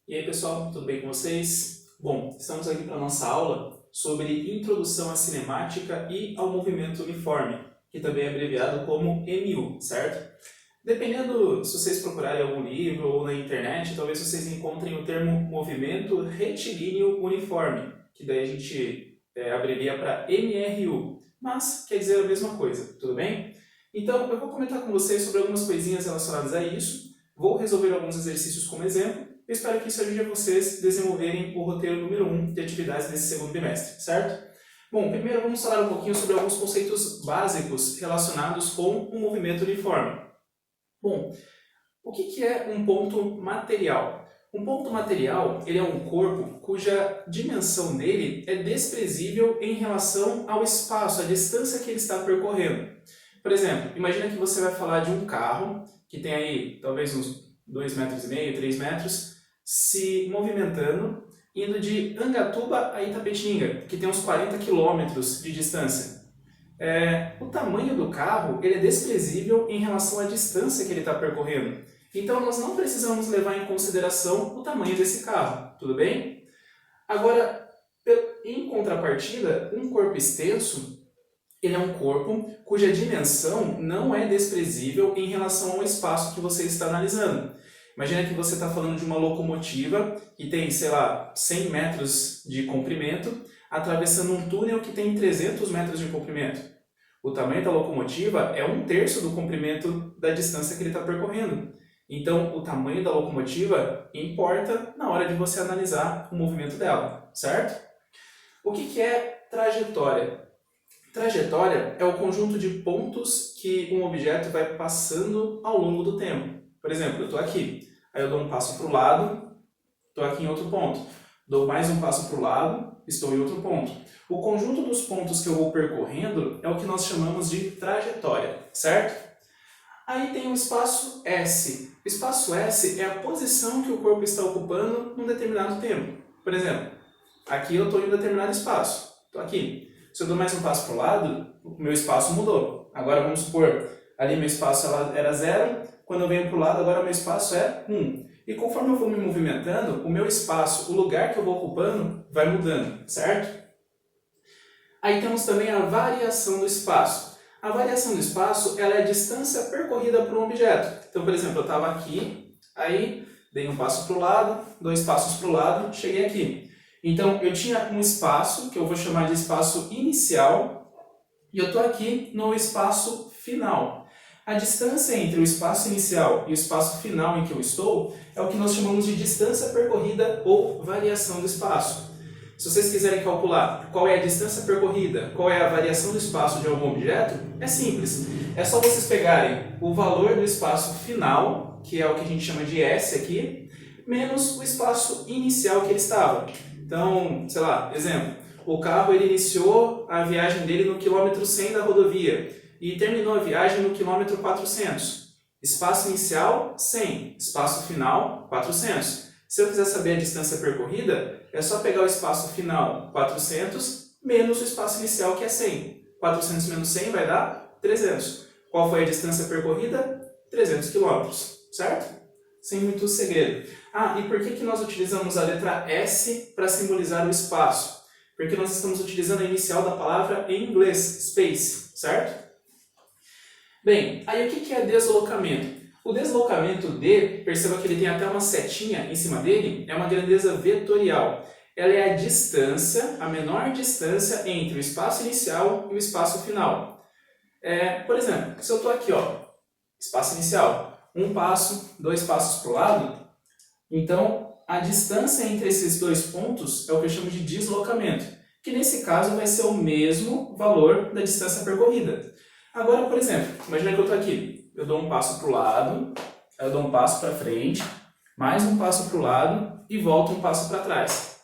E aí pessoal, tudo bem com vocês? Bom, estamos aqui para a nossa aula sobre Introdução à Cinemática e ao Movimento Uniforme, que também é abreviado como MU, certo? Dependendo se vocês procurarem algum livro ou na internet, talvez vocês encontrem o termo Movimento Retilíneo Uniforme, que daí a gente abrevia para MRU, mas quer dizer a mesma coisa, tudo bem? Então eu vou comentar com vocês sobre algumas coisinhas relacionadas a isso, vou resolver alguns exercícios como exemplo. Eu espero que isso ajude a vocês a desenvolverem o roteiro número 1 de atividades desse segundo bimestre, certo? Bom, primeiro vamos falar um pouquinho sobre alguns conceitos básicos relacionados com o movimento uniforme. Bom, o que é um ponto material? Um ponto material ele é um corpo cuja dimensão dele é desprezível em relação ao espaço, à distância que ele está percorrendo. Por exemplo, imagina que você vai falar de um carro que tem aí talvez uns 2,5 metros, 3 metros, se movimentando, indo de Angatuba a Itapetininga, que tem uns 40 quilômetros de distância. O tamanho do carro ele é desprezível em relação à distância que ele está percorrendo. Então nós não precisamos levar em consideração o tamanho desse carro, tudo bem? Agora, em contrapartida, um corpo extenso ele é um corpo cuja dimensão não é desprezível em relação ao espaço que você está analisando. Imagina que você está falando de uma locomotiva que tem, sei lá, 100 metros de comprimento, atravessando um túnel que tem 300 metros de comprimento. O tamanho da locomotiva é 1/3 do comprimento da distância que ele está percorrendo. Então, o tamanho da locomotiva importa na hora de você analisar o movimento dela, certo? O que é trajetória? Trajetória é o conjunto de pontos que um objeto vai passando ao longo do tempo. Por exemplo, eu estou aqui, aí eu dou um passo para o lado, estou aqui em outro ponto. Dou mais um passo para o lado, estou em outro ponto. O conjunto dos pontos que eu vou percorrendo é o que nós chamamos de trajetória, certo? Aí tem o espaço S. O espaço S é a posição que o corpo está ocupando num determinado tempo. Por exemplo, aqui eu estou em um determinado espaço, estou aqui. Se eu dou mais um passo para o lado, o meu espaço mudou. Agora vamos supor, ali meu espaço era 0, quando eu venho para o lado, agora meu espaço é 1. E conforme eu vou me movimentando, o meu espaço, o lugar que eu vou ocupando, vai mudando, certo? Aí temos também a variação do espaço. A variação do espaço ela é a distância percorrida por um objeto. Então, por exemplo, eu estava aqui, aí dei um passo para o lado, 2 passos para o lado, cheguei aqui. Então, eu tinha um espaço, que eu vou chamar de espaço inicial, e eu estou aqui no espaço final. A distância entre o espaço inicial e o espaço final em que eu estou é o que nós chamamos de distância percorrida ou variação do espaço. Se vocês quiserem calcular qual é a distância percorrida, qual é a variação do espaço de algum objeto, é simples. É só vocês pegarem o valor do espaço final, que é o que a gente chama de S aqui, menos o espaço inicial que ele estava. Então, sei lá, exemplo, o carro ele iniciou a viagem dele no quilômetro 100 da rodovia e terminou a viagem no quilômetro 400. Espaço inicial, 100. Espaço final, 400. Se eu quiser saber a distância percorrida, é só pegar o espaço final, 400, menos o espaço inicial, que é 100. 400 menos 100 vai dar 300. Qual foi a distância percorrida? 300 km, certo? Sem muito segredo. E por que nós utilizamos a letra S para simbolizar o espaço? Porque nós estamos utilizando a inicial da palavra em inglês, space, certo? Bem, aí o que é deslocamento? O deslocamento D, perceba que ele tem até uma setinha em cima dele, é uma grandeza vetorial. Ela é a distância, a menor distância entre o espaço inicial e o espaço final. Por exemplo, se eu estou aqui, espaço inicial, 1 passo, 2 passos para o lado, então a distância entre esses 2 pontos é o que eu chamo de deslocamento, que nesse caso vai ser o mesmo valor da distância percorrida. Agora, por exemplo, imagina que eu estou aqui, eu dou um passo para o lado, eu dou um passo para frente, mais um passo para o lado e volto um passo para trás.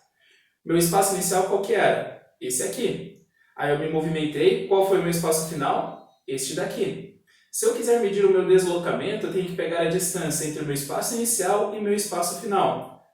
Meu espaço inicial qual que era? Esse aqui. Aí eu me movimentei, qual foi o meu espaço final? Este daqui. Se eu quiser medir o meu deslocamento, eu tenho que pegar a distância entre o meu espaço inicial e o meu espaço final.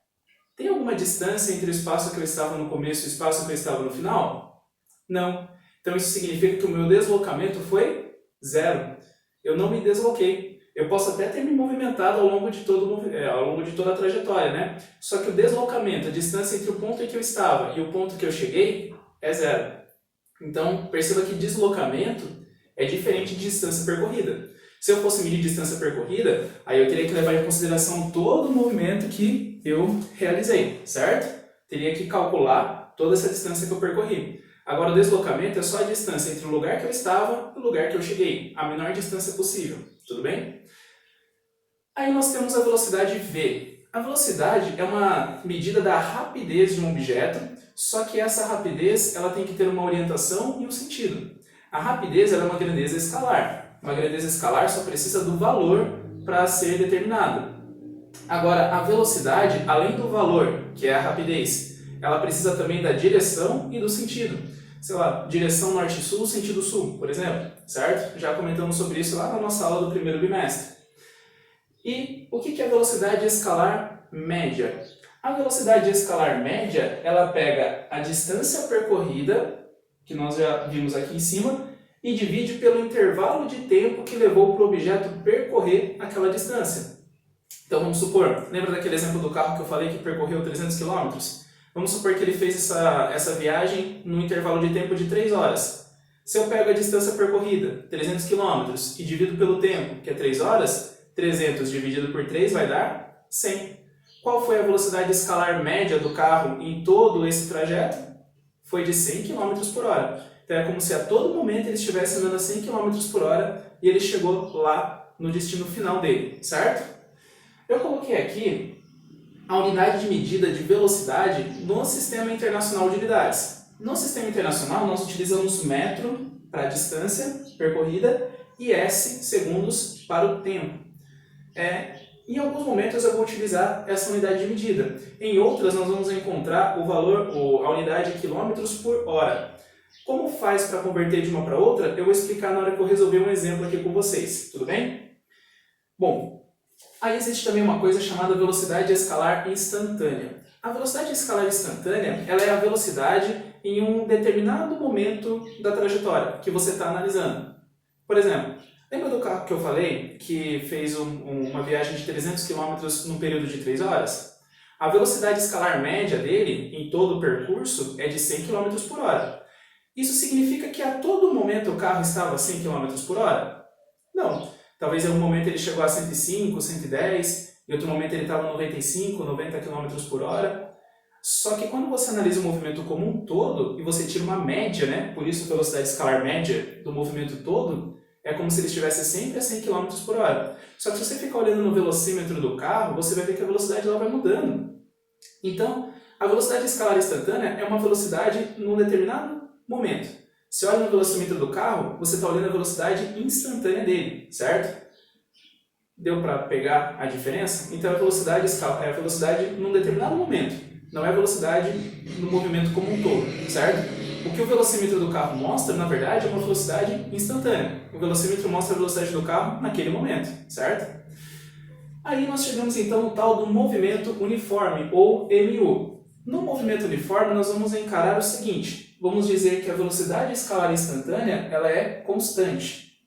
Tem alguma distância entre o espaço que eu estava no começo e o espaço que eu estava no final? Não. Então isso significa que o meu deslocamento foi 0. Eu não me desloquei. eu posso até ter me movimentado ao longo de toda a trajetória, né? Só que o deslocamento, a distância entre o ponto em que eu estava e o ponto que eu cheguei é zero. Então, perceba que deslocamento é diferente de distância percorrida. Se eu fosse medir distância percorrida, aí eu teria que levar em consideração todo o movimento que eu realizei, certo? Teria que calcular toda essa distância que eu percorri. Agora, o deslocamento é só a distância entre o lugar que eu estava e o lugar que eu cheguei, a menor distância possível, tudo bem? Aí nós temos a velocidade v. A velocidade é uma medida da rapidez de um objeto, só que essa rapidez ela tem que ter uma orientação e um sentido. A rapidez ela é uma grandeza escalar. Uma grandeza escalar só precisa do valor para ser determinada. Agora, a velocidade, além do valor, que é a rapidez, ela precisa também da direção e do sentido. Sei lá, direção norte-sul, sentido sul, por exemplo, certo? Já comentamos sobre isso lá na nossa aula do primeiro bimestre. E o que é a velocidade escalar média? A velocidade escalar média, ela pega a distância percorrida, que nós já vimos aqui em cima, e divide pelo intervalo de tempo que levou para o objeto percorrer aquela distância. Então vamos supor, lembra daquele exemplo do carro que eu falei que percorreu 300 km? Vamos supor que ele fez essa viagem no intervalo de tempo de 3 horas. Se eu pego a distância percorrida, 300 km, e divido pelo tempo, que é 3 horas, 300 dividido por 3 vai dar 100. Qual foi a velocidade escalar média do carro em todo esse trajeto? Foi de 100 km por hora. Então é como se a todo momento ele estivesse andando a 100 km por hora e ele chegou lá no destino final dele, certo? Eu coloquei aqui a unidade de medida de velocidade no Sistema Internacional de Unidades. No Sistema Internacional nós utilizamos metro para a distância percorrida e S, segundos, para o tempo. Em alguns momentos eu vou utilizar essa unidade de medida. Em outras nós vamos encontrar a unidade de quilômetros por hora. Como faz para converter de uma para outra, eu vou explicar na hora que eu resolver um exemplo aqui com vocês, tudo bem? Bom, aí existe também uma coisa chamada velocidade escalar instantânea. A velocidade escalar instantânea ela é a velocidade em um determinado momento da trajetória que você está analisando. Por exemplo, lembra do carro que eu falei que fez uma viagem de 300 km num período de 3 horas? A velocidade escalar média dele em todo o percurso é de 100 km por hora. Isso significa que a todo momento o carro estava a 100 km por hora? Não. Talvez em um momento ele chegou a 105, 110, em outro momento ele estava a 95, 90 km por hora. Só que quando você analisa o movimento como um todo e você tira uma média, né? Por isso a velocidade escalar média do movimento todo, é como se ele estivesse sempre a 100 km por hora. Só que se você ficar olhando no velocímetro do carro, você vai ver que a velocidade lá vai mudando. Então, a velocidade escalar instantânea é uma velocidade num determinado momento. Se olha no velocímetro do carro, você está olhando a velocidade instantânea dele, certo? Deu para pegar a diferença? Então a velocidade é a velocidade num determinado momento, não é a velocidade no movimento como um todo, certo? O que o velocímetro do carro mostra, na verdade, é uma velocidade instantânea. O velocímetro mostra a velocidade do carro naquele momento, certo? Aí nós chegamos então no tal do movimento uniforme, ou MU. No movimento uniforme nós vamos encarar o seguinte, vamos dizer que a velocidade escalar instantânea ela é constante.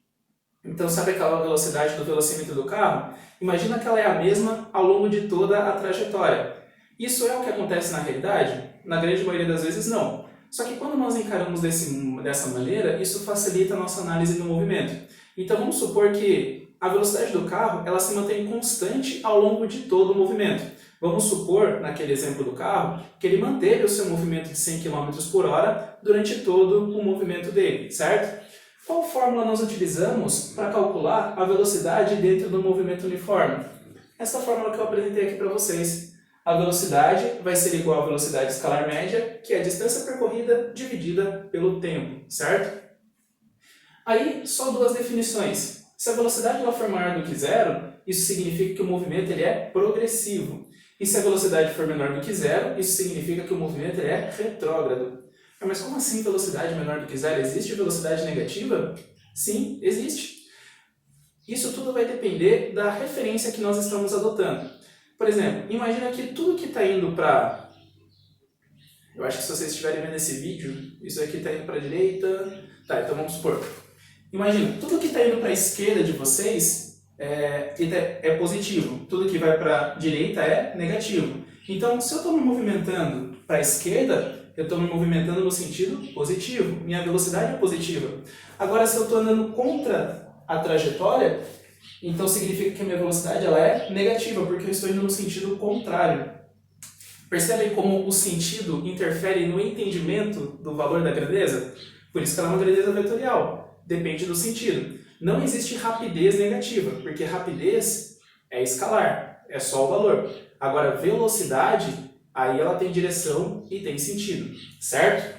Então sabe aquela velocidade do velocímetro do carro? Imagina que ela é a mesma ao longo de toda a trajetória. Isso é o que acontece na realidade? Na grande maioria das vezes não. Só que quando nós encaramos dessa maneira, isso facilita a nossa análise do movimento. Então vamos supor que a velocidade do carro ela se mantém constante ao longo de todo o movimento. Vamos supor, naquele exemplo do carro, que ele manteve o seu movimento de 100 km por hora durante todo o movimento dele, certo? Qual fórmula nós utilizamos para calcular a velocidade dentro do movimento uniforme? Essa fórmula que eu apresentei aqui para vocês. A velocidade vai ser igual à velocidade escalar média, que é a distância percorrida dividida pelo tempo, certo? Aí, só duas definições. Se a velocidade ela for maior do que zero, isso significa que o movimento ele é progressivo. E se a velocidade for menor do que zero, isso significa que o movimento ele é retrógrado. Mas como assim velocidade menor do que zero? Existe velocidade negativa? Sim, existe. Isso tudo vai depender da referência que nós estamos adotando. Por exemplo, imagina que tudo que está indo para... Eu acho que se vocês estiverem vendo esse vídeo, isso aqui está indo para a direita... Tá, então vamos supor. Imagina, tudo que está indo para a esquerda de vocês é positivo. Tudo que vai para a direita é negativo. Então, se eu estou me movimentando para a esquerda, eu estou me movimentando no sentido positivo. Minha velocidade é positiva. Agora, se eu estou andando contra a trajetória, então significa que a minha velocidade ela é negativa, porque eu estou indo no sentido contrário. Percebem como o sentido interfere no entendimento do valor da grandeza? Por isso que ela é uma grandeza vetorial. Depende do sentido. Não existe rapidez negativa, porque rapidez é escalar, é só o valor. Agora, velocidade, aí ela tem direção e tem sentido, certo?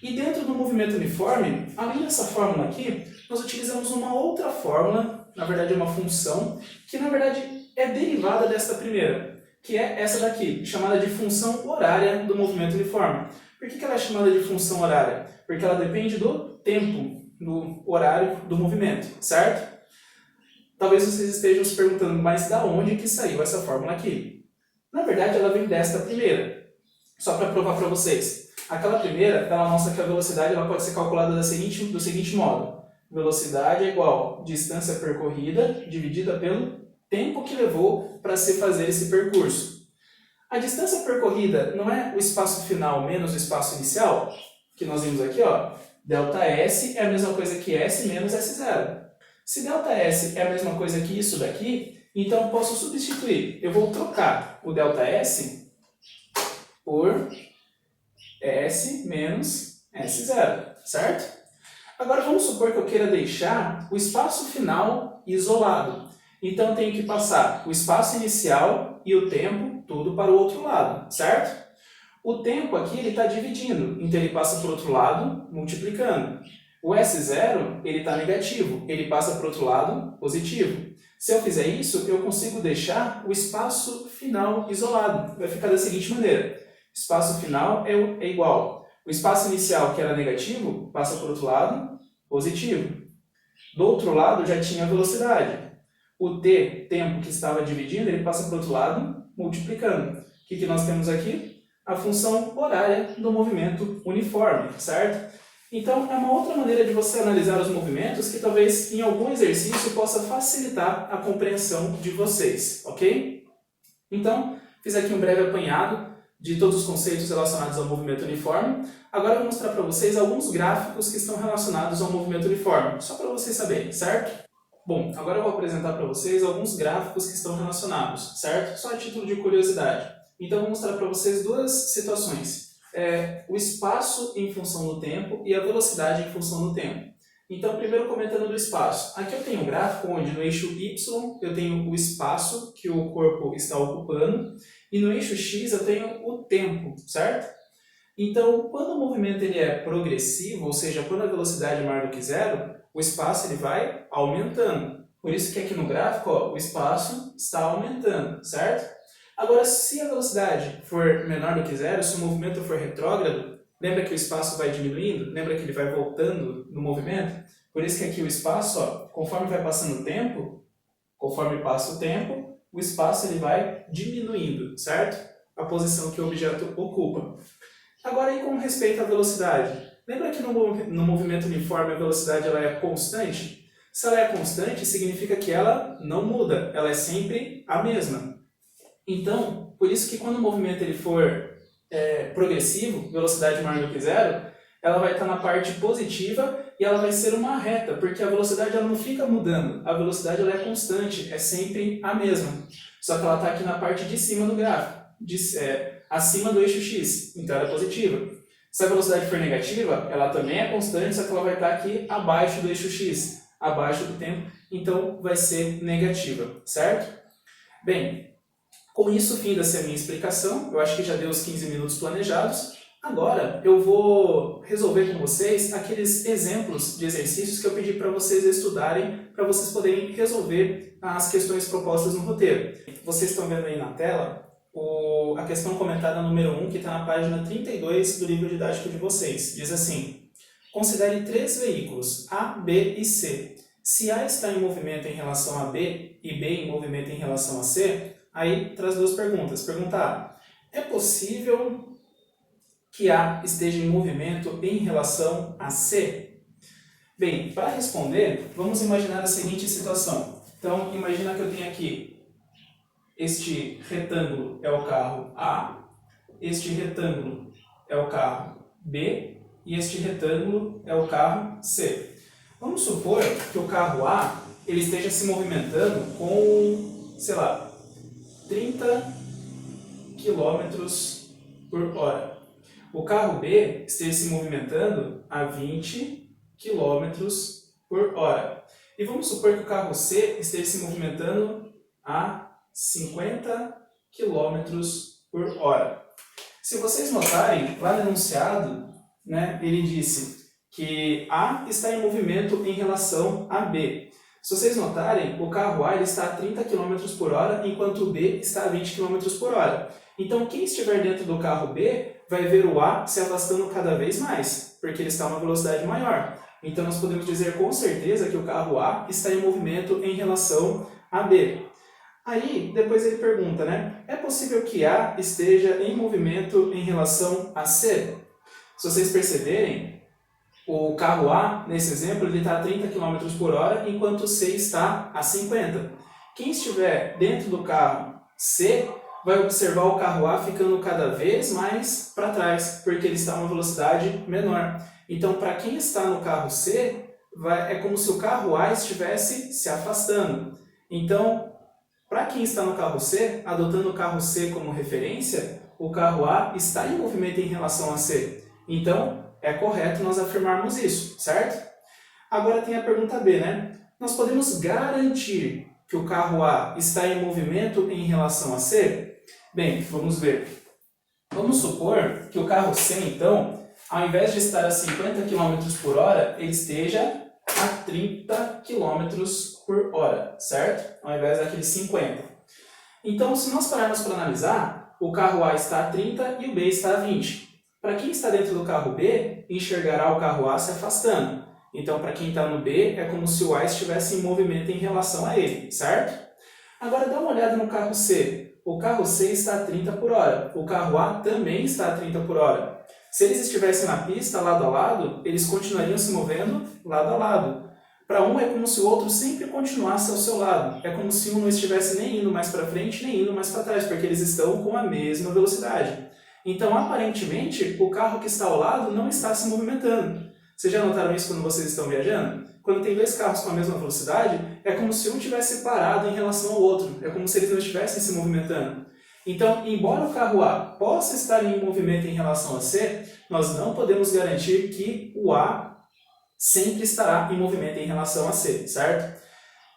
E dentro do movimento uniforme, além dessa fórmula aqui, nós utilizamos uma outra fórmula, na verdade uma função, que na verdade é derivada desta primeira, que é essa daqui, chamada de função horária do movimento uniforme. Por que ela é chamada de função horária? Porque ela depende do tempo, do horário do movimento, certo? Talvez vocês estejam se perguntando, mas da onde que saiu essa fórmula aqui? Na verdade, ela vem desta primeira. Só para provar para vocês. Aquela primeira, ela mostra que a velocidade ela pode ser calculada do seguinte modo. Velocidade é igual a distância percorrida dividida pelo tempo que levou para se fazer esse percurso. A distância percorrida não é o espaço final menos o espaço inicial? Que nós vimos aqui, ó. ΔS é a mesma coisa que S menos S0. Se ΔS é a mesma coisa que isso daqui, então eu posso substituir. Eu vou trocar o ΔS por S menos S0, certo? Agora vamos supor que eu queira deixar o espaço final isolado. Então eu tenho que passar o espaço inicial e o tempo tudo para o outro lado, certo? O tempo aqui ele está dividindo, então ele passa para o outro lado multiplicando. O S0 ele está negativo, ele passa para o outro lado positivo. Se eu fizer isso, eu consigo deixar o espaço final isolado. Vai ficar da seguinte maneira. Espaço final é igual. O espaço inicial, que era negativo, passa para o outro lado positivo. Do outro lado já tinha a velocidade. O t, tempo que estava dividindo, ele passa para o outro lado multiplicando. O que nós temos aqui? A função horária do movimento uniforme, certo? Então, é uma outra maneira de você analisar os movimentos que talvez em algum exercício possa facilitar a compreensão de vocês, ok? Então, fiz aqui um breve apanhado de todos os conceitos relacionados ao movimento uniforme. Agora eu vou mostrar para vocês alguns gráficos que estão relacionados ao movimento uniforme, só para vocês saberem, certo? Bom, agora eu vou apresentar para vocês alguns gráficos que estão relacionados, certo? Só a título de curiosidade. Então, eu vou mostrar para vocês duas situações. O espaço em função do tempo e a velocidade em função do tempo. Então, primeiro comentando do espaço. Aqui eu tenho um gráfico onde no eixo Y eu tenho o espaço que o corpo está ocupando e no eixo X eu tenho o tempo, certo? Então, quando o movimento ele é progressivo, ou seja, quando a velocidade é maior do que zero, o espaço ele vai aumentando. Por isso que aqui no gráfico ó, o espaço está aumentando, certo? Agora, se a velocidade for menor do que zero, se o movimento for retrógrado, lembra que o espaço vai diminuindo? Lembra que ele vai voltando no movimento? Por isso que aqui o espaço, ó, conforme vai passando o tempo, conforme passa o tempo, o espaço ele vai diminuindo, certo? A posição que o objeto ocupa. Agora, e com respeito à velocidade? Lembra que no movimento uniforme a velocidade ela é constante? Se ela é constante, significa que ela não muda, ela é sempre a mesma. Então, por isso que quando o movimento ele for progressivo, velocidade maior do que zero, ela vai estar na parte positiva e ela vai ser uma reta, porque a velocidade ela não fica mudando, a velocidade ela é constante, é sempre a mesma. Só que ela está aqui na parte de cima do gráfico, acima do eixo X, então ela é positiva. Se a velocidade for negativa, ela também é constante, só que ela vai estar aqui abaixo do eixo X, abaixo do tempo, então vai ser negativa, certo? Bem, com isso, fim dessa minha explicação. Eu acho que já deu os 15 minutos planejados. Agora, eu vou resolver com vocês aqueles exemplos de exercícios que eu pedi para vocês estudarem, para vocês poderem resolver as questões propostas no roteiro. Vocês estão vendo aí na tela a questão comentada número 1, que está na página 32 do livro didático de vocês. Diz assim: considere 3 veículos, A, B e C. Se A está em movimento em relação a B e B em movimento em relação a C, aí traz 2 perguntas. Pergunta A: é possível que A esteja em movimento em relação a C? Bem, para responder, vamos imaginar a seguinte situação. Então, imagina que eu tenho aqui, este retângulo é o carro A, este retângulo é o carro B e este retângulo é o carro C. Vamos supor que o carro A ele esteja se movimentando com, sei lá, 30 km por hora. O carro B esteja se movimentando a 20 km por hora. E vamos supor que o carro C esteja se movimentando a 50 km por hora. Se vocês notarem, lá no enunciado, né, ele disse que A está em movimento em relação a B. Se vocês notarem, o carro A ele está a 30 km por hora, enquanto o B está a 20 km por hora. Então, quem estiver dentro do carro B vai ver o A se afastando cada vez mais, porque ele está a uma velocidade maior. Então, nós podemos dizer com certeza que o carro A está em movimento em relação a B. Aí, depois ele pergunta, né? É possível que A esteja em movimento em relação a C? Se vocês perceberem, o carro A, nesse exemplo, ele está a 30 km por hora, enquanto o C está a 50. Quem estiver dentro do carro C vai observar o carro A ficando cada vez mais para trás, porque ele está a uma velocidade menor. Então, para quem está no carro C, é como se o carro A estivesse se afastando. Então, para quem está no carro C, adotando o carro C como referência, o carro A está em movimento em relação a C. Então, é correto nós afirmarmos isso, certo? Agora tem a pergunta B, né? Nós podemos garantir que o carro A está em movimento em relação a C? Bem, vamos ver. Vamos supor que o carro C, então, ao invés de estar a 50 km por hora, ele esteja a 30 km por hora, certo? Ao invés daqueles 50. Então, se nós pararmos para analisar, o carro A está a 30 e o B está a 20. Para quem está dentro do carro B, enxergará o carro A se afastando. Então, para quem está no B, é como se o A estivesse em movimento em relação a ele, certo? Agora, dá uma olhada no carro C. O carro C está a 30 por hora. O carro A também está a 30 por hora. Se eles estivessem na pista, lado a lado, eles continuariam se movendo lado a lado. Para um, é como se o outro sempre continuasse ao seu lado. É como se um não estivesse nem indo mais para frente, nem indo mais para trás, porque eles estão com a mesma velocidade. Então, aparentemente, o carro que está ao lado não está se movimentando. Vocês já notaram isso quando vocês estão viajando? Quando tem dois carros com a mesma velocidade, é como se um tivesse parado em relação ao outro. É como se eles não estivessem se movimentando. Então, embora o carro A possa estar em movimento em relação a C, nós não podemos garantir que o A sempre estará em movimento em relação a C, certo?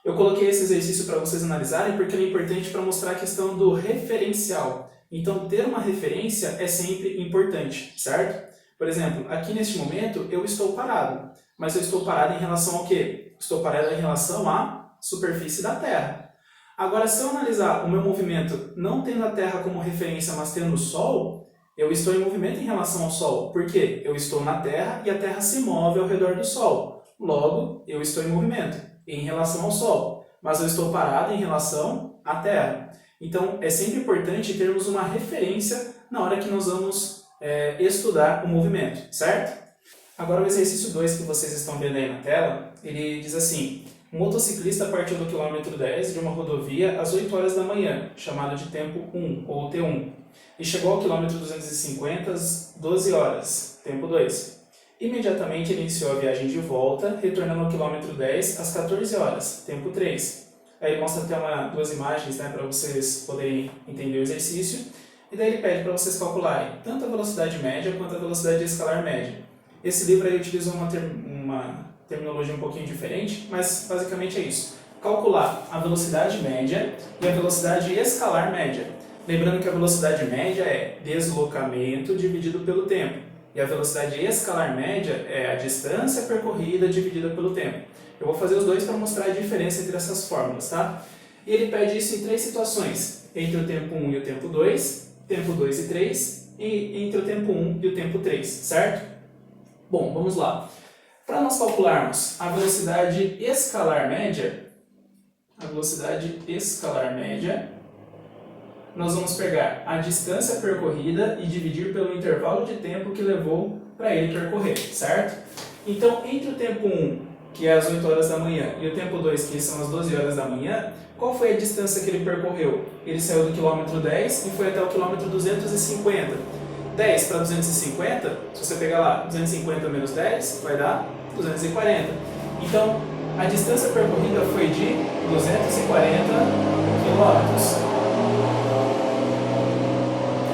Eu coloquei esse exercício para vocês analisarem porque ele é importante para mostrar a questão do referencial. Então, ter uma referência é sempre importante, certo? Por exemplo, aqui neste momento eu estou parado, mas eu estou parado em relação ao quê? Estou parado em relação à superfície da Terra. Agora, se eu analisar o meu movimento não tendo a Terra como referência, mas tendo o Sol, eu estou em movimento em relação ao Sol. Por quê? Eu estou na Terra e a Terra se move ao redor do Sol. Logo, eu estou em movimento em relação ao Sol, mas eu estou parado em relação à Terra. Então, é sempre importante termos uma referência na hora que nós vamos estudar o movimento, certo? Agora, o exercício 2 que vocês estão vendo aí na tela, ele diz assim: um motociclista partiu do quilômetro 10 de uma rodovia às 8 horas da manhã, chamado de tempo 1, ou T1, e chegou ao quilômetro 250 às 12 horas, tempo 2. Imediatamente ele iniciou a viagem de volta, retornando ao quilômetro 10 às 14 horas, tempo 3. Aí ele mostra até duas imagens, né, para vocês poderem entender o exercício, e daí ele pede para vocês calcularem tanto a velocidade média quanto a velocidade escalar média. Esse livro aí utiliza uma terminologia um pouquinho diferente, mas basicamente é isso. Calcular a velocidade média e a velocidade escalar média. Lembrando que a velocidade média é deslocamento dividido pelo tempo. E a velocidade escalar média é a distância percorrida dividida pelo tempo. Eu vou fazer os dois para mostrar a diferença entre essas fórmulas, tá? E ele pede isso em 3 situações. Entre o tempo 1 e o tempo 2, tempo 2 e 3, e entre o tempo 1 e o tempo 3, certo? Bom, vamos lá. Para nós calcularmos a velocidade escalar média, nós vamos pegar a distância percorrida e dividir pelo intervalo de tempo que levou para ele percorrer, certo? Então, entre o tempo 1 que é às 8 horas da manhã, e o tempo 2, que são as 12 horas da manhã, qual foi a distância que ele percorreu? Ele saiu do quilômetro 10 e foi até o quilômetro 250. 10 para 250, se você pegar lá 250 menos 10, vai dar 240. Então, a distância percorrida foi de 240 quilômetros.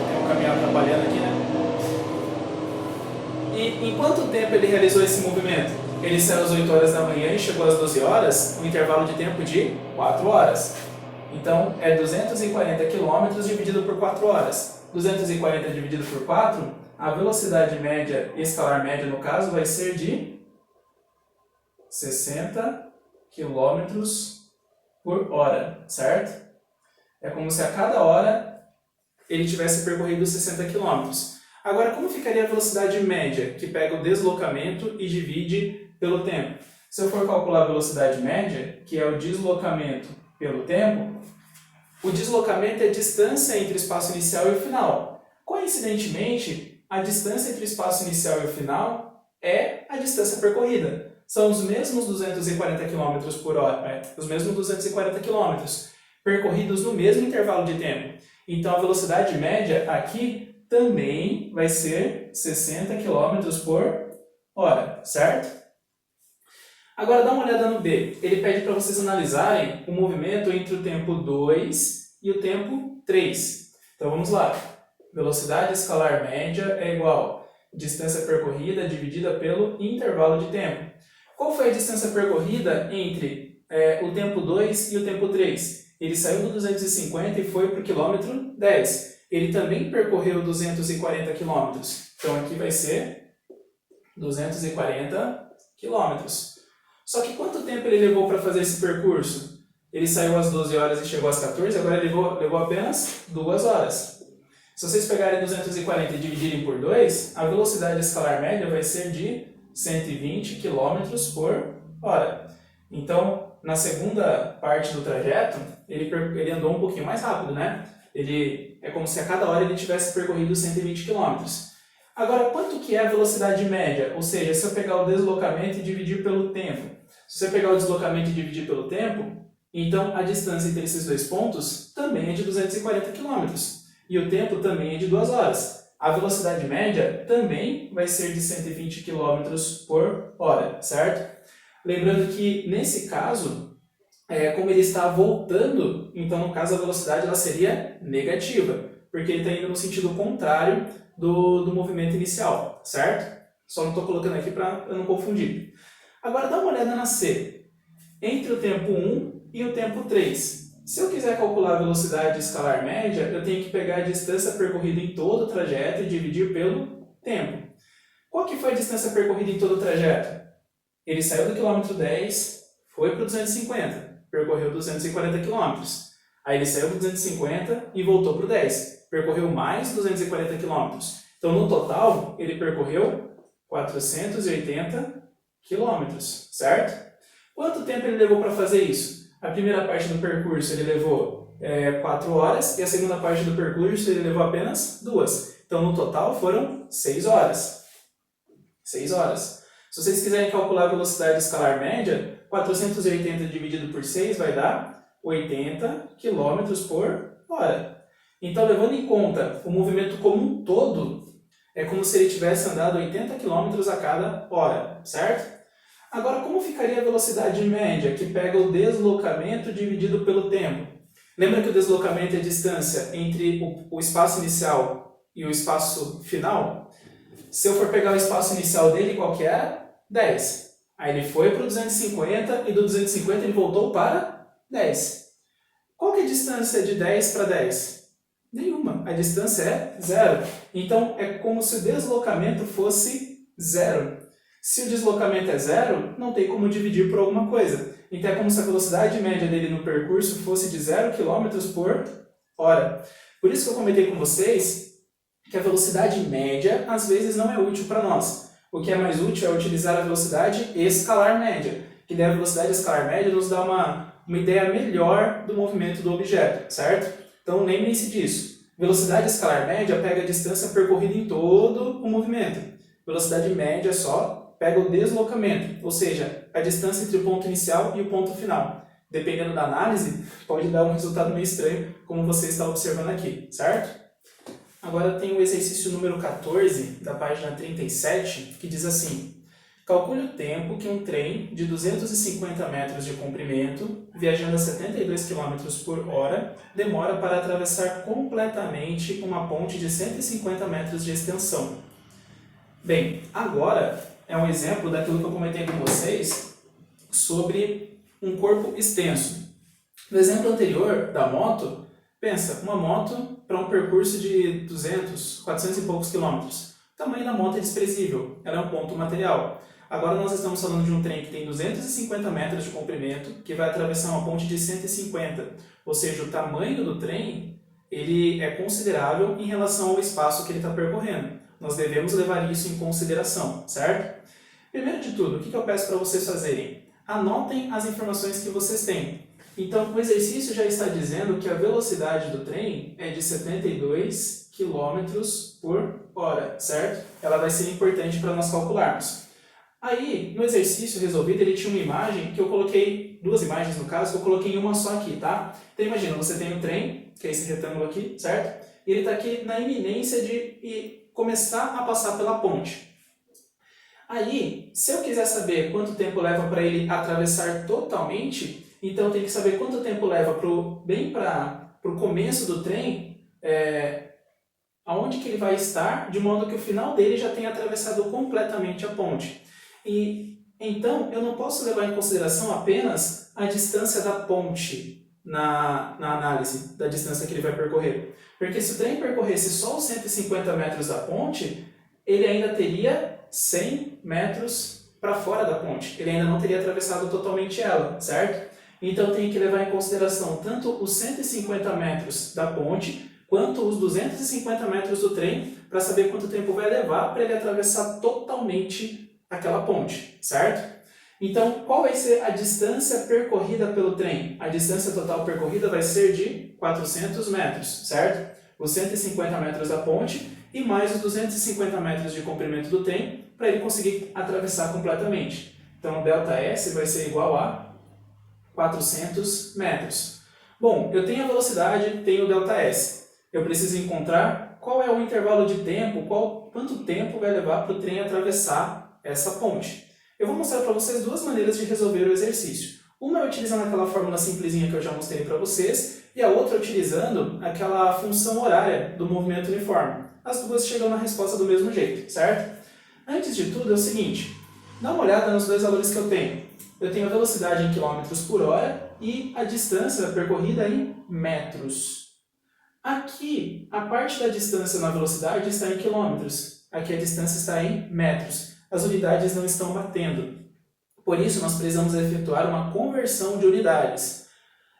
Tem um caminhão atrapalhando aqui, né? E em quanto tempo ele realizou esse movimento? Ele saiu às 8 horas da manhã e chegou às 12 horas, um intervalo de tempo de 4 horas. Então, é 240 km dividido por 4 horas. 240 dividido por 4, a velocidade média, escalar média no caso, vai ser de 60 km por hora, certo? É como se a cada hora ele tivesse percorrido 60 km. Agora, como ficaria a velocidade média, que pega o deslocamento e divide pelo tempo? Se eu for calcular a velocidade média, que é o deslocamento pelo tempo, o deslocamento é a distância entre o espaço inicial e o final. Coincidentemente, a distância entre o espaço inicial e o final é a distância percorrida. São os mesmos 240 km por hora, os mesmos 240 km, percorridos no mesmo intervalo de tempo. Então, a velocidade média aqui também vai ser 60 km por hora, certo? Agora dá uma olhada no B. Ele pede para vocês analisarem o movimento entre o tempo 2 e o tempo 3. Então vamos lá. Velocidade escalar média é igual a distância percorrida dividida pelo intervalo de tempo. Qual foi a distância percorrida entre o tempo 2 e o tempo 3? Ele saiu do 250 e foi para o quilômetro 10. Ele também percorreu 240 km. Então aqui vai ser 240 km. Só que quanto tempo ele levou para fazer esse percurso? Ele saiu às 12 horas e chegou às 14, agora ele levou apenas 2 horas. Se vocês pegarem 240 e dividirem por 2, a velocidade escalar média vai ser de 120 km por hora. Então, na segunda parte do trajeto, ele andou um pouquinho mais rápido, né? É como se a cada hora ele tivesse percorrido 120 km. Agora, quanto que é a velocidade média? Ou seja, se eu pegar o deslocamento e dividir pelo tempo. Se você pegar o deslocamento e dividir pelo tempo, então a distância entre esses dois pontos também é de 240 km. E o tempo também é de 2 horas. A velocidade média também vai ser de 120 km por hora, certo? Lembrando que, nesse caso, como ele está voltando, então, no caso, a velocidade ela seria negativa, porque ele está indo no sentido contrário do movimento inicial, certo? Só não estou colocando aqui para eu não confundir. Agora, dá uma olhada na C. Entre o tempo 1 e o tempo 3. Se eu quiser calcular a velocidade escalar média, eu tenho que pegar a distância percorrida em todo o trajeto e dividir pelo tempo. Qual que foi a distância percorrida em todo o trajeto? Ele saiu do quilômetro 10, foi para o 250, percorreu 240 km. Aí ele saiu do 250 e voltou para o 10, percorreu mais 240 km. Então, no total, ele percorreu 480 km, certo? Quanto tempo ele levou para fazer isso? A primeira parte do percurso ele levou 4 horas e a segunda parte do percurso ele levou apenas 2. Então, no total, foram 6 horas. 6 horas. Se vocês quiserem calcular a velocidade escalar média, 480 dividido por 6 vai dar 80 km por hora. Então, levando em conta o movimento como um todo, é como se ele tivesse andado 80 km a cada hora, certo? Agora, como ficaria a velocidade média, que pega o deslocamento dividido pelo tempo? Lembra que o deslocamento é a distância entre o espaço inicial e o espaço final? Se eu for pegar o espaço inicial dele, qual que era? 10. Aí ele foi para o 250 e do 250 ele voltou para 10. Qual que é a distância de 10 para 10? Nenhuma. A distância é 0. Então, é como se o deslocamento fosse 0. Se o deslocamento é 0, não tem como dividir por alguma coisa. Então, é como se a velocidade média dele no percurso fosse de 0 km por hora. Por isso que eu comentei com vocês que a velocidade média, às vezes, não é útil para nós. O que é mais útil é utilizar a velocidade escalar média, que daí a velocidade escalar média nos dá uma ideia melhor do movimento do objeto, certo? Então, lembrem-se disso. Velocidade escalar média pega a distância percorrida em todo o movimento. Velocidade média é só pega o deslocamento, ou seja, a distância entre o ponto inicial e o ponto final. Dependendo da análise, pode dar um resultado meio estranho, como você está observando aqui, certo? Agora tem o exercício número 14, da página 37, que diz assim: calcule o tempo que um trem de 250 metros de comprimento, viajando a 72 km por hora, demora para atravessar completamente uma ponte de 150 metros de extensão. Bem, agora é um exemplo daquilo que eu comentei com vocês sobre um corpo extenso. No exemplo anterior da moto, pensa, uma moto para um percurso de 200, 400 e poucos quilômetros. O tamanho da moto é desprezível, ela é um ponto material. Agora nós estamos falando de um trem que tem 250 metros de comprimento, que vai atravessar uma ponte de 150. Ou seja, o tamanho do trem ele é considerável em relação ao espaço que ele está percorrendo. Nós devemos levar isso em consideração, certo? Primeiro de tudo, o que eu peço para vocês fazerem? Anotem as informações que vocês têm. Então, o exercício já está dizendo que a velocidade do trem é de 72 km por hora, certo? Ela vai ser importante para nós calcularmos. Aí, no exercício resolvido, ele tinha uma imagem que eu coloquei, duas imagens no caso, que eu coloquei em uma só aqui, tá? Então, imagina, você tem um trem, que é esse retângulo aqui, certo? E ele está aqui na iminência de começar a passar pela ponte. Aí, se eu quiser saber quanto tempo leva para ele atravessar totalmente, então eu tenho que saber quanto tempo leva bem para o começo do trem, aonde que ele vai estar, de modo que o final dele já tenha atravessado completamente a ponte. E então eu não posso levar em consideração apenas a distância da ponte na análise da distância que ele vai percorrer. Porque se o trem percorresse só os 150 metros da ponte, ele ainda teria 100 metros para fora da ponte. Ele ainda não teria atravessado totalmente ela, certo? Então tem que levar em consideração tanto os 150 metros da ponte, quanto os 250 metros do trem, para saber quanto tempo vai levar para ele atravessar totalmente aquela ponte, certo? Então, qual vai ser a distância percorrida pelo trem? A distância total percorrida vai ser de 400 metros, certo? Os 150 metros da ponte e mais os 250 metros de comprimento do trem para ele conseguir atravessar completamente. Então, ΔS vai ser igual a 400 metros. Bom, eu tenho a velocidade, tenho o ΔS. Eu preciso encontrar qual é o intervalo de tempo, quanto tempo vai levar para o trem atravessar essa ponte. Eu vou mostrar para vocês duas maneiras de resolver o exercício. Uma é utilizando aquela fórmula simplesinha que eu já mostrei para vocês, e a outra utilizando aquela função horária do movimento uniforme. As duas chegam na resposta do mesmo jeito, certo? Antes de tudo é o seguinte, dá uma olhada nos dois valores que eu tenho. Eu tenho a velocidade em quilômetros por hora e a distância percorrida em metros. Aqui, a parte da distância na velocidade está em quilômetros. Aqui a distância está em metros. As unidades não estão batendo. Por isso, nós precisamos efetuar uma conversão de unidades.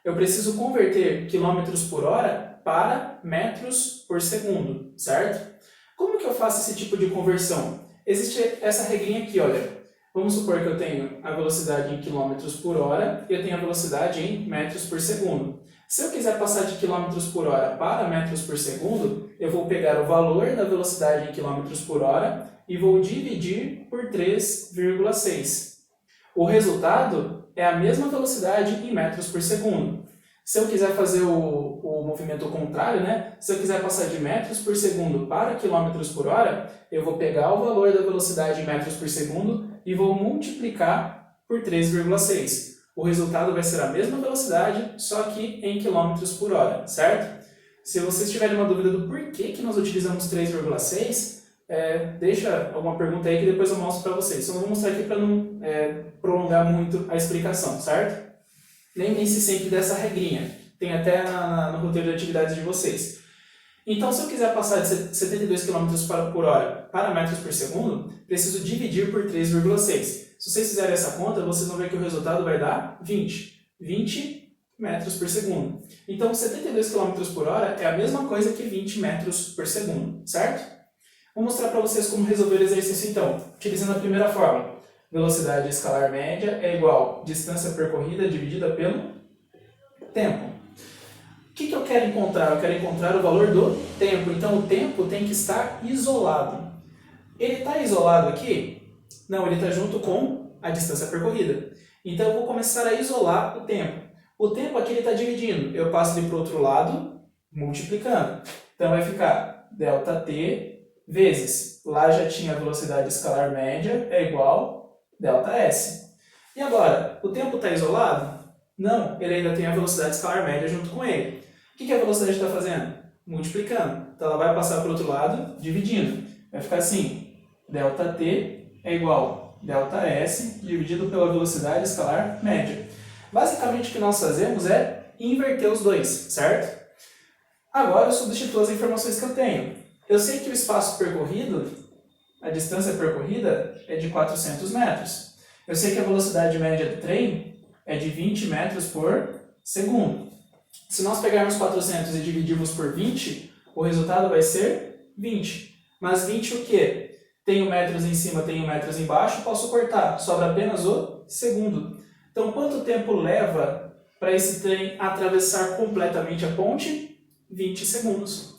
Eu preciso converter quilômetros por hora para metros por segundo, certo? Como que eu faço esse tipo de conversão? Existe essa regrinha aqui, olha. Vamos supor que eu tenho a velocidade em quilômetros por hora e eu tenho a velocidade em metros por segundo. Se eu quiser passar de quilômetros por hora para metros por segundo, eu vou pegar o valor da velocidade em quilômetros por hora e vou dividir por 3,6. O resultado é a mesma velocidade em metros por segundo. Se eu quiser fazer o movimento contrário, né? Se eu quiser passar de metros por segundo para quilômetros por hora, eu vou pegar o valor da velocidade em metros por segundo e vou multiplicar por 3,6. O resultado vai ser a mesma velocidade, só que em quilômetros por hora, certo? Se vocês tiverem uma dúvida do porquê que nós utilizamos 3,6, deixa alguma pergunta aí que depois eu mostro para vocês. Só não vou mostrar aqui para não prolongar muito a explicação, certo? Lembrem-se sempre dessa regrinha. Tem até no roteiro de atividades de vocês. Então, se eu quiser passar de 72 km por hora para metros por segundo, preciso dividir por 3,6. Se vocês fizerem essa conta, vocês vão ver que o resultado vai dar 20. 20 metros por segundo. Então, 72 km por hora é a mesma coisa que 20 metros por segundo, certo? Vou mostrar para vocês como resolver o exercício então, utilizando a primeira fórmula. Velocidade escalar média é igual a distância percorrida dividida pelo tempo. O que eu quero encontrar? Eu quero encontrar o valor do tempo. Então, o tempo tem que estar isolado. Ele está isolado aqui? Não, ele está junto com a distância percorrida. Então, eu vou começar a isolar o tempo. O tempo aqui ele está dividindo. Eu passo ele para o outro lado, multiplicando. Então, vai ficar ΔT vezes, lá já tinha a velocidade escalar média, é igual ΔS. E agora, o tempo está isolado? Não, ele ainda tem a velocidade escalar média junto com ele. O que a velocidade está fazendo? Multiplicando. Então, ela vai passar para o outro lado, dividindo. Vai ficar assim, ΔT é igual ΔS dividido pela velocidade escalar média. Basicamente, o que nós fazemos é inverter os dois, certo? Agora, eu substituo as informações que eu tenho. Eu sei que o espaço percorrido, a distância percorrida, é de 400 metros. Eu sei que a velocidade média do trem é de 20 metros por segundo. Se nós pegarmos 400 e dividirmos por 20, o resultado vai ser 20. Mas 20 o quê? Tenho metros em cima, tenho metros embaixo, posso cortar. Sobra apenas o segundo. Então, quanto tempo leva para esse trem atravessar completamente a ponte? 20 segundos.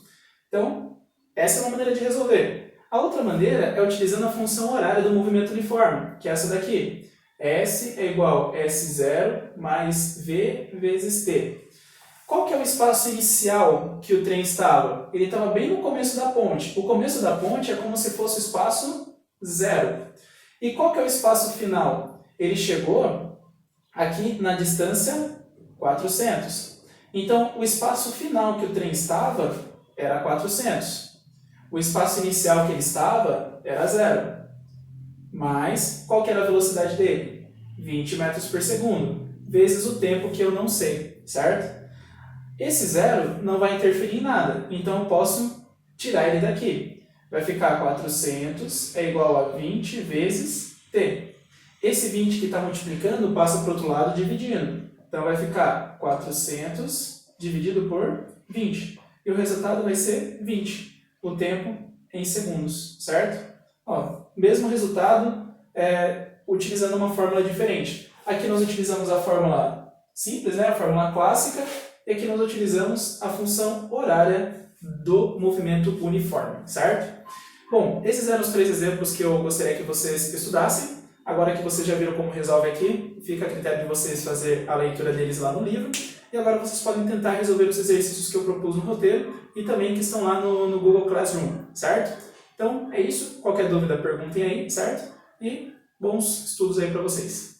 Então, essa é uma maneira de resolver. A outra maneira é utilizando a função horária do movimento uniforme, que é essa daqui. S é igual a S0 mais V vezes T. Qual que é o espaço inicial que o trem estava? Ele estava bem no começo da ponte. O começo da ponte é como se fosse o espaço zero. E qual que é o espaço final? Ele chegou aqui na distância 400. Então, o espaço final que o trem estava era 400. O espaço inicial que ele estava era 0. Mas, qual que era a velocidade dele? 20 metros por segundo, vezes o tempo que eu não sei, certo? Esse 0 não vai interferir em nada, então eu posso tirar ele daqui. Vai ficar 400 é igual a 20 vezes t. Esse 20 que está multiplicando passa para o outro lado dividindo. Então vai ficar 400 dividido por 20. E o resultado vai ser 20. O tempo em segundos, certo? Ó, mesmo resultado, utilizando uma fórmula diferente. Aqui nós utilizamos a fórmula simples, né? A fórmula clássica, e aqui nós utilizamos a função horária do movimento uniforme, certo? Bom, esses eram os 3 exemplos que eu gostaria que vocês estudassem. Agora que vocês já viram como resolve aqui, fica a critério de vocês fazer a leitura deles lá no livro. E agora vocês podem tentar resolver os exercícios que eu propus no roteiro e também que estão lá no Google Classroom, certo? Então, é isso. Qualquer dúvida, perguntem aí, certo? E bons estudos aí para vocês.